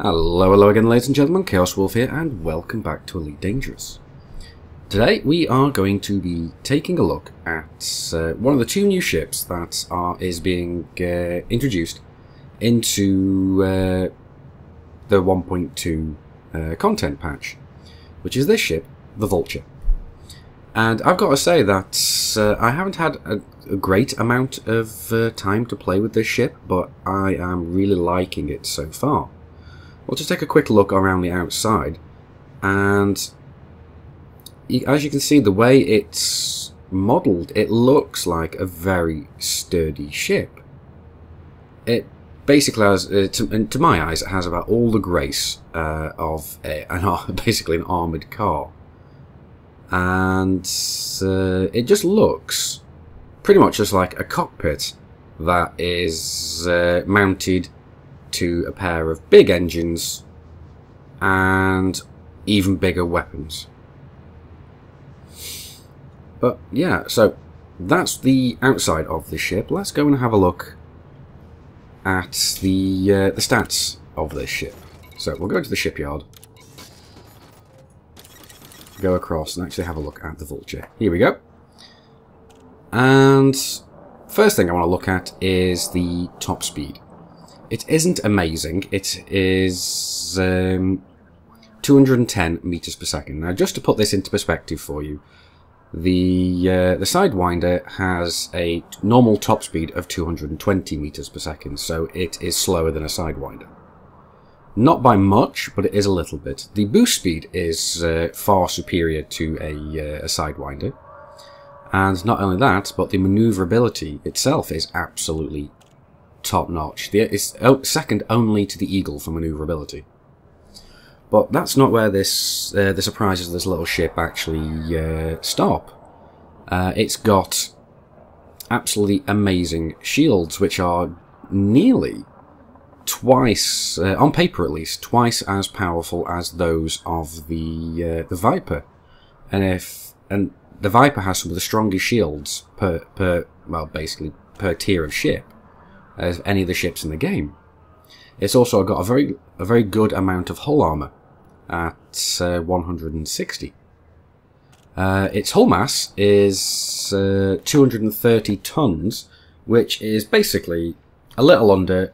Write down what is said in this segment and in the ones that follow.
Hello again, ladies and gentlemen, Chaos Wolf here, and welcome back to Elite Dangerous. Today we are going to be taking a look at one of the two new ships that is being introduced into the 1.2 content patch, which is this ship, the Vulture. And I've got to say that I haven't had a great amount of time to play with this ship, but I am really liking it so far. We'll just take a quick look around the outside, and as you can see, the way it's modelled, it looks like a very sturdy ship. It basically has, to my eyes, it has about all the grace of basically an armoured car. And it just looks pretty much just like a cockpit that is mounted to a pair of big engines and even bigger weapons. But yeah, so that's the outside of the ship. Let's go and have a look at the stats of this ship. So we'll go to the shipyard, go across and actually have a look at the Vulture. Here we go. And first thing I want to look at is the top speed. It isn't amazing. It is 210 meters per second. Now, just to put this into perspective for you, the Sidewinder has a normal top speed of 220 meters per second, so it is slower than a Sidewinder. Not by much, but it is a little bit. The boost speed is far superior to a Sidewinder, and not only that, but the maneuverability itself is absolutely top-notch. It's second only to the Eagle for maneuverability. But that's not where the surprises of this little ship actually stop. It's got absolutely amazing shields, which are nearly twice, on paper at least, twice as powerful as those of the Viper. And the Viper has some of the strongest shields per tier of ship as any of the ships in the game. It's also got a very good amount of hull armor at 160. Its hull mass is 230 tons, which is basically a little under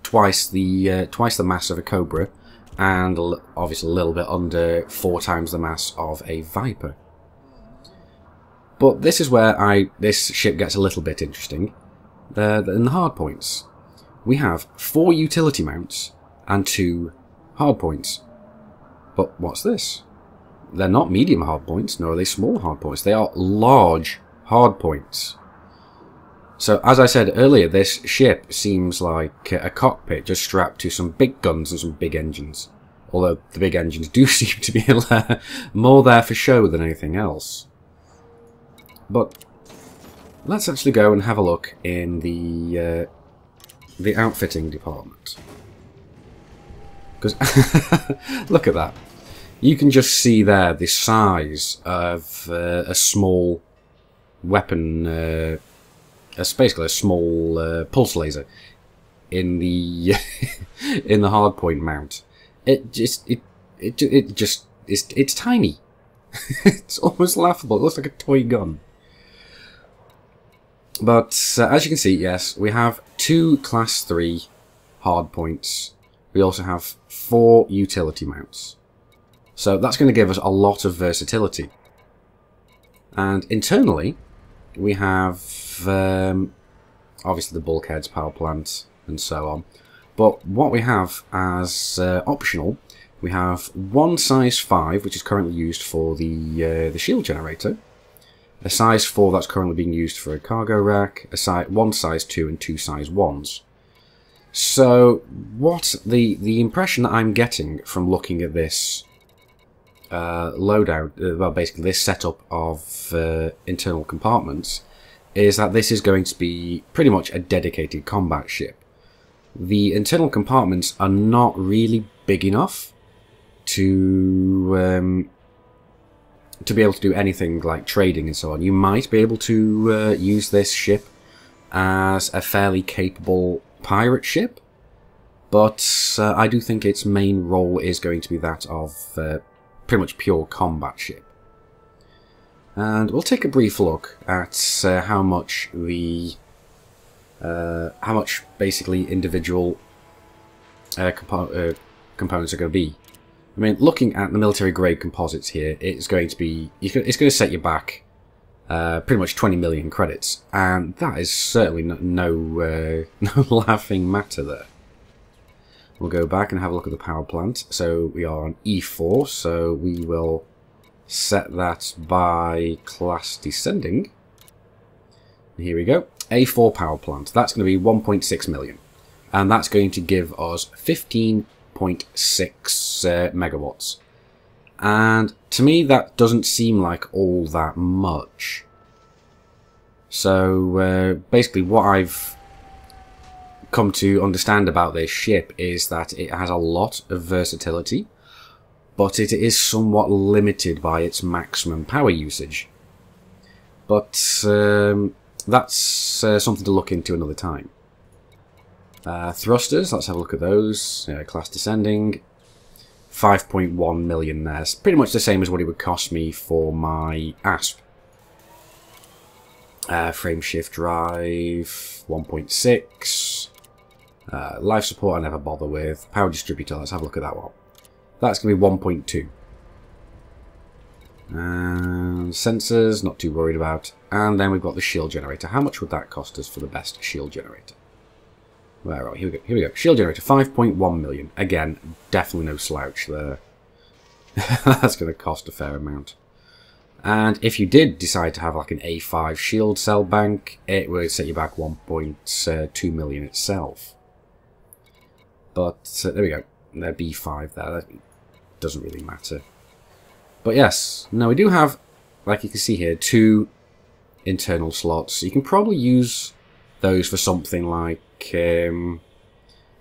twice the mass of a Cobra, and obviously a little bit under 4 times the mass of a Viper. But this is where this ship gets a little bit interesting. In the hard points, we have 4 utility mounts and 2 hard points. But what's this? They're not medium hard points, nor are they small hard points. They are large hard points. So, as I said earlier, this ship seems like a cockpit just strapped to some big guns and some big engines. Although the big engines do seem to be more there for show than anything else. But let's actually go and have a look in the outfitting department. Because look at that. You can just see there the size of a small weapon, basically a small pulse laser in the in the hardpoint mount. It's tiny. It's almost laughable. It looks like a toy gun. But as you can see, yes, we have 2 Class 3 hardpoints. We also have 4 utility mounts. So that's going to give us a lot of versatility. And internally, we have obviously the bulkheads, power plant, and so on. But what we have as optional, we have 1 size 5, which is currently used for the shield generator. A size 4 that's currently being used for a cargo rack, 1 size 2 and 2 size 1s. So what the impression that I'm getting from looking at this loadout, well, basically this setup of internal compartments, is that this is going to be pretty much a dedicated combat ship. The internal compartments are not really big enough to be able to do anything like trading and so on. You might be able to use this ship as a fairly capable pirate ship, but I do think its main role is going to be that of pretty much pure combat ship. And we'll take a brief look at how much basically individual components are going to be. I mean, looking at the military grade composites here, it's going to set you back pretty much 20 million credits, and that is certainly no laughing matter there. We'll go back and have a look at the power plant. So we are on E4, so we will set that by class descending. Here we go. A4 power plant. That's going to be 1.6 million. And that's going to give us 15.6 megawatts. And to me, that doesn't seem like all that much. So basically what I've come to understand about this ship is that it has a lot of versatility, but it is somewhat limited by its maximum power usage. But that's something to look into another time. Thrusters, let's have a look at those. Class descending, 5.1 million there. It's pretty much the same as what it would cost me for my ASP. Frame shift drive, 1.6. Life support I never bother with. Power distributor, let's have a look at that one. That's going to be 1.2. And sensors, not too worried about. And then we've got the shield generator. How much would that cost us for the best shield generator? Where are we? Here we go. Here we go. Shield generator, 5.1 million. Again, definitely no slouch there. That's going to cost a fair amount. And if you did decide to have like an A5 shield cell bank, it would set you back 1.2 million itself. But there we go. There, B5 there. That doesn't really matter. But yes, now we do have, like you can see here, 2 internal slots. You can probably use those for something like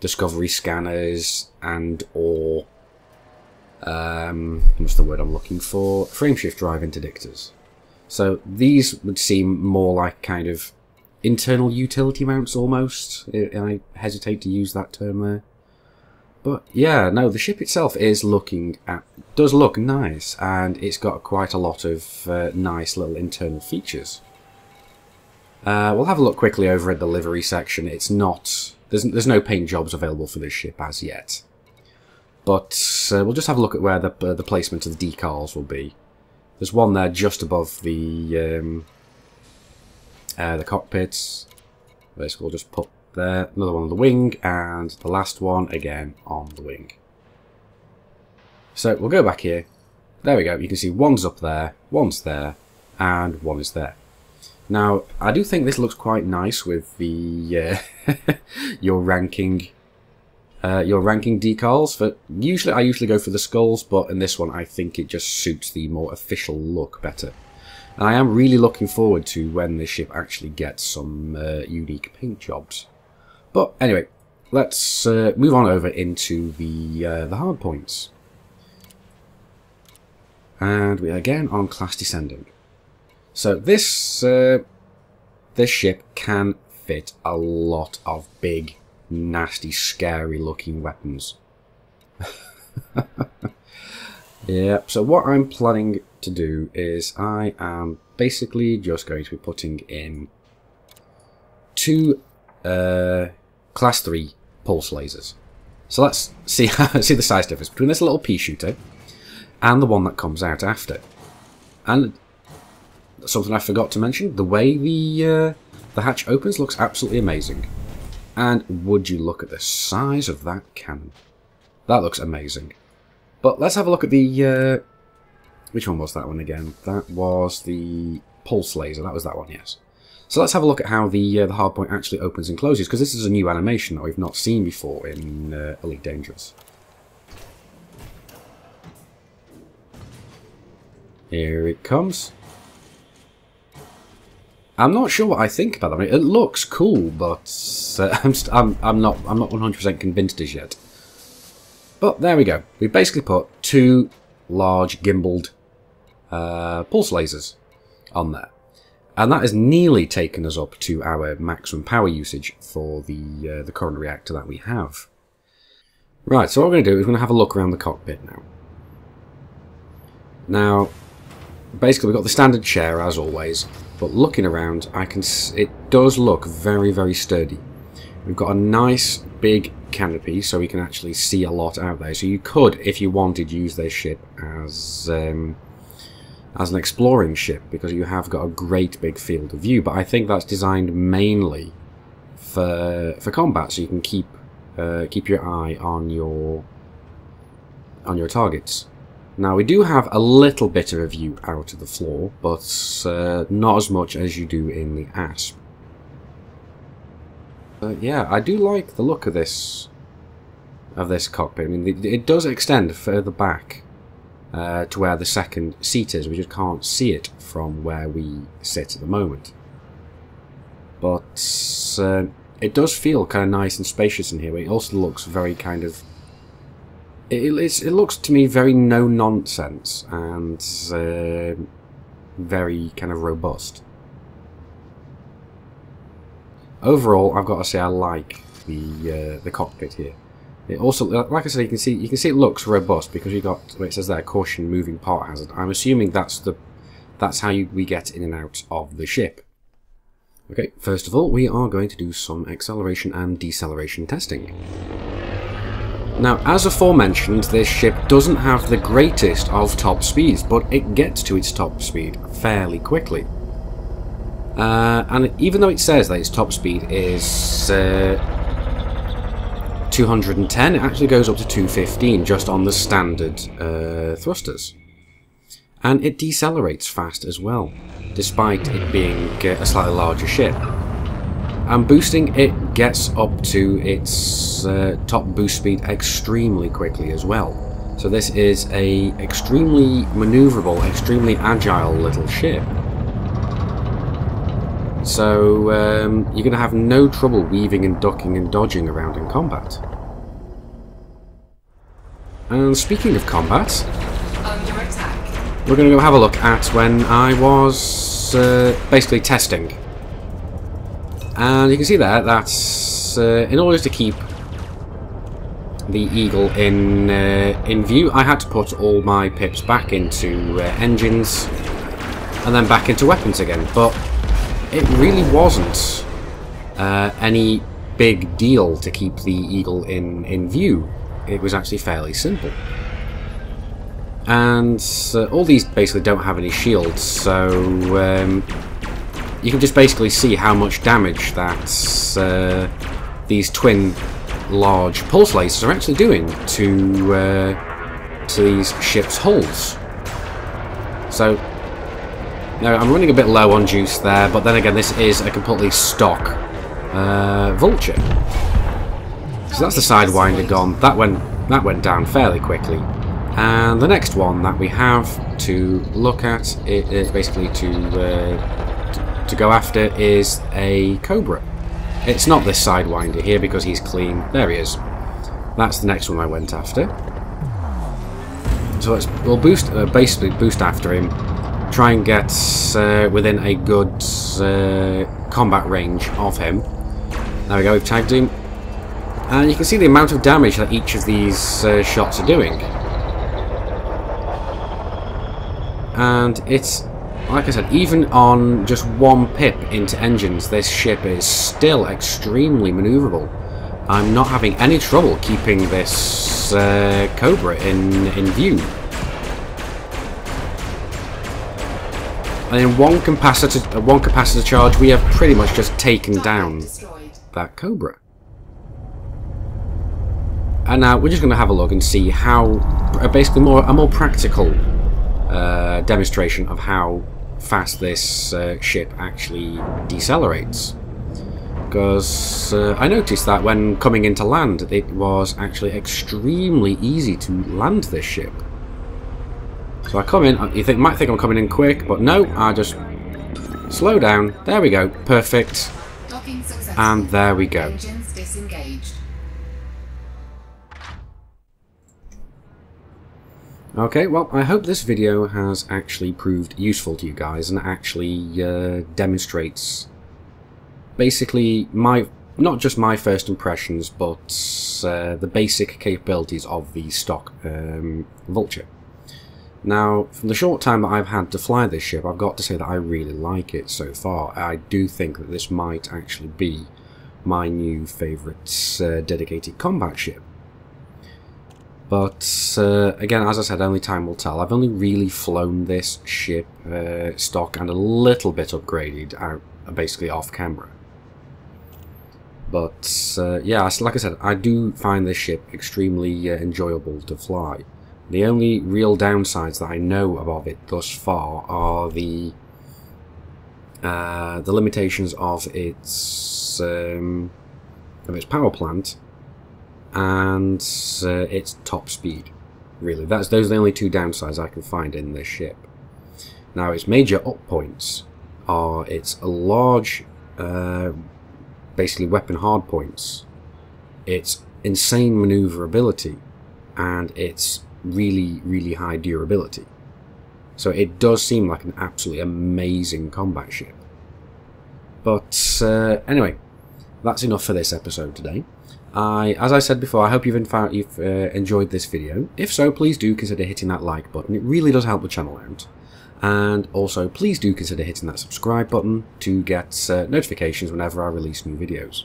discovery scanners and or what's the word I'm looking for? Frameshift drive interdictors. So these would seem more like kind of internal utility mounts almost. I hesitate to use that term there. But yeah, no, the ship itself does look nice, and it's got quite a lot of nice little internal features. We'll have a look quickly over at the livery section. It's not there's no paint jobs available for this ship as yet, but we'll just have a look at where the placement of the decals will be. There's one there just above the cockpits. Basically, we'll just put there, another one on the wing, and the last one again on the wing. So we'll go back here. There we go. You can see one's up there, one's there, and one is there. Now, I do think this looks quite nice with the your ranking decals. But I usually go for the skulls, but in this one, I think it just suits the more official look better. And I am really looking forward to when this ship actually gets some unique paint jobs. But anyway, let's move on over into the hard points. And we are again on class descending. So this ship can fit a lot of big, nasty, scary looking weapons. Yeah, so what I'm planning to do is I am basically just going to be putting in 2 class 3 pulse lasers. So let's see the size difference between this little pea shooter and the one that comes out after. And something I forgot to mention, the way the hatch opens looks absolutely amazing. And would you look at the size of that cannon? That looks amazing. But let's have a look at the which one was that one again? That was the pulse laser. That was that one, yes. So let's have a look at how the hardpoint actually opens and closes, because this is a new animation that we've not seen before in Elite Dangerous. Here it comes. I'm not sure what I think about that. I mean, it looks cool, but I'm not 100% convinced as yet. But there we go. We basically put 2 large gimbaled pulse lasers on there. And that has nearly taken us up to our maximum power usage for the current reactor that we have. Right, so what we're going to do is we're going to have a look around the cockpit now. Now, basically we've got the standard chair as always, but looking around, it does look very, very sturdy. We've got a nice big canopy, so we can actually see a lot out there. So you could, if you wanted, use this ship as an exploring ship, because you have got a great big field of view. But I think that's designed mainly for combat, so you can keep your eye on your targets. Now we do have a little bit of a view out of the floor, but not as much as you do in the ASP. Yeah, I do like the look of this cockpit. I mean, it does extend further back to where the second seat is. We just can't see it from where we sit at the moment. But it does feel kind of nice and spacious in here. It also looks very kind of... It looks to me very no-nonsense and very kind of robust. Overall, I've got to say I like the cockpit here. It also, like I said, you can see it looks robust because you got where it says there, caution, moving part hazard. I'm assuming that's how we get in and out of the ship. Okay, first of all, we are going to do some acceleration and deceleration testing. Now, as aforementioned, this ship doesn't have the greatest of top speeds, but it gets to its top speed fairly quickly. And even though it says that its top speed is 210, it actually goes up to 215 just on the standard thrusters. And it decelerates fast as well, despite it being a slightly larger ship. And boosting, it gets up to its top boost speed extremely quickly as well. So this is a extremely maneuverable, extremely agile little ship. So you're going to have no trouble weaving and ducking and dodging around in combat. And speaking of combat, under attack. We're going to go have a look at when I was basically testing. And you can see there that's in order to keep the Eagle in view, I had to put all my pips back into engines and then back into weapons again. But it really wasn't any big deal to keep the Eagle in view. It was actually fairly simple. And all these basically don't have any shields, so you can just basically see how much damage that these twin large pulse lasers are actually doing to these ships' hulls. So now I'm running a bit low on juice there, but then again this is a completely stock Vulture. So that's the sidewinder gone. That went down fairly quickly. And the next one that we have to look at, basically to go after, is a Cobra. It's not this sidewinder here because he's clean. There he is. That's the next one I went after. So we'll basically boost after him. Try and get within a good combat range of him. There we go, we've tagged him. And you can see the amount of damage that each of these shots are doing. And it's, like I said, even on just one pip into engines, this ship is still extremely maneuverable. I'm not having any trouble keeping this Cobra in view. And in one capacitor charge, we have pretty much just taken down that Cobra. And now we're just going to have a look and see how, basically a more practical demonstration of how fast this ship actually decelerates. Because I noticed that when coming into land, it was actually extremely easy to land this ship. So I come in, you might think I'm coming in quick, but no, I just slow down. There we go, perfect. And there we go. Engines disengaged. Okay, well, I hope this video has actually proved useful to you guys and actually demonstrates basically my not just my first impressions, but the basic capabilities of the stock Vulture. Now, from the short time that I've had to fly this ship, I've got to say that I really like it so far. I do think that this might actually be my new favourite dedicated combat ship. But, again, as I said, only time will tell. I've only really flown this ship stock and a little bit upgraded out, basically off camera. But, yeah, like I said, I do find this ship extremely enjoyable to fly. The only real downsides that I know of it thus far are the limitations of its power plant and its top speed. Really, those are the only two downsides I can find in this ship. Now, its major up points are its large, basically weapon hard points, its insane maneuverability, and its really high durability. So it does seem like an absolutely amazing combat ship. But anyway, that's enough for this episode today. As I said before, I hope you've enjoyed this video. If so, please do consider hitting that like button. It really does help the channel out. And also, please do consider hitting that subscribe button to get notifications whenever I release new videos.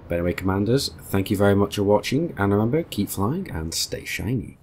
But anyway, Commanders, thank you very much for watching, and remember, keep flying and stay shiny.